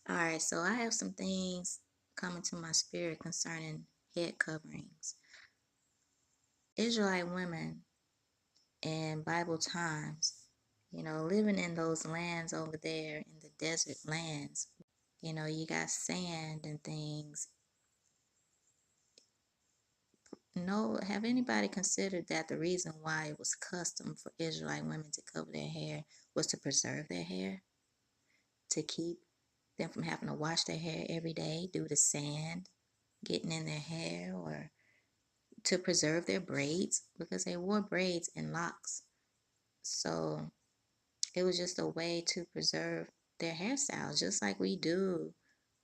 All right, so I have some things coming to my spirit concerning head coverings. Israelite women in Bible times, living in those lands over there in the desert lands, you got sand and things. No, have anybody considered that the reason why it was custom for Israelite women to cover their hair was to preserve their hair, to keep them from having to wash their hair every day due to sand getting in their hair, or to preserve their braids because they wore braids and locks. So it was just a way to preserve their hairstyles, just like we do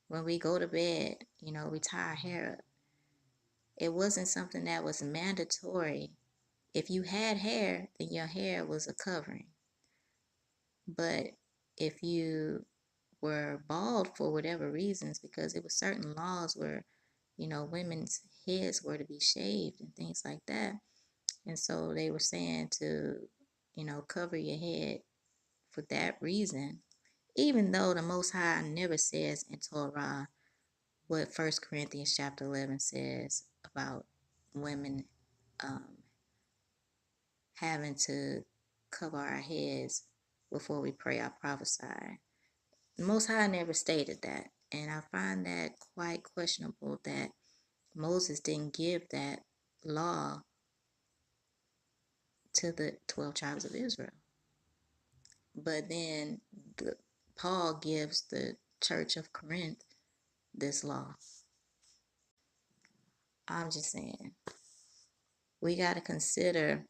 when we go to bed. We tie our hair up. It wasn't something that was mandatory. If you had hair, then your hair was a covering. But if you were bald for whatever reasons, because it was certain laws where, women's heads were to be shaved and things like that. And so they were saying to, cover your head for that reason, even though the Most High never says in Torah what 1 Corinthians chapter 11 says about women um, having to cover our heads before we pray or prophesy. The Most High never stated that. And I find that quite questionable that Moses didn't give that law to the 12 tribes of Israel. But then Paul gives the church of Corinth this law. I'm just saying, we got to consider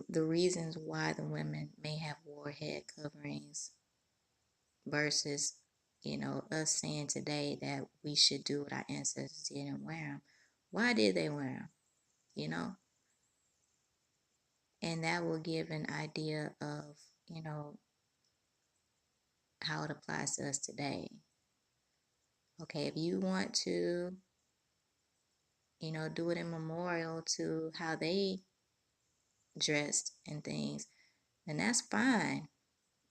the reasons why the women may have wore head coverings versus, us saying today that we should do what our ancestors did and wear them. Why did they wear them? And that will give an idea of, how it applies to us today. Okay, if you want to, do it in memorial to how they dressed and things, then that's fine.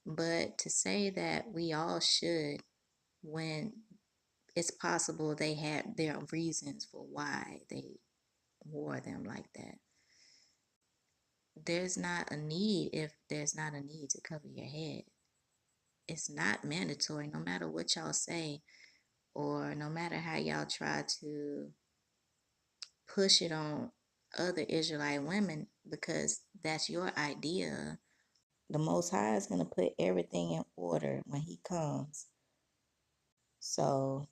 But to say that we all should, when it's possible they had their reasons for why they wore them like that. There's not a need if there's not a need to cover your head. It's not mandatory, no matter what y'all say, or no matter how y'all try to push it on other Israelite women, because that's your idea. The Most High is going to put everything in order when He comes. So